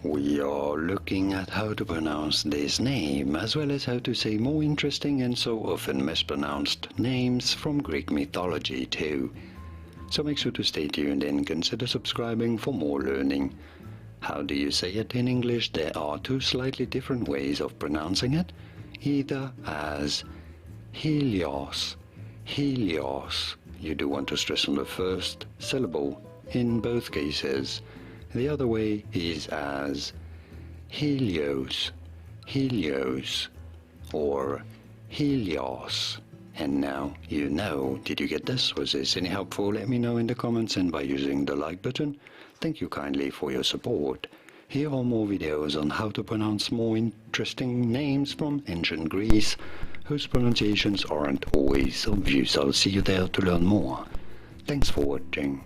We are looking at how to pronounce this name, as well as how to say more interesting and so often mispronounced names from Greek mythology too. So make sure to stay tuned and consider subscribing for more learning. How do you say it in English? There are two slightly different ways of pronouncing it, either as Helios, Helios. You do want to stress on the first syllable in both cases. The other way is as Helios, Helios, or Helios. And now you know. Did you get this? Was this any helpful? Let me know in the comments and by using the like button. Thank you kindly for your support. Here are more videos on how to pronounce more interesting names from ancient Greece, whose pronunciations aren't always obvious. I'll see you there to learn more. Thanks for watching.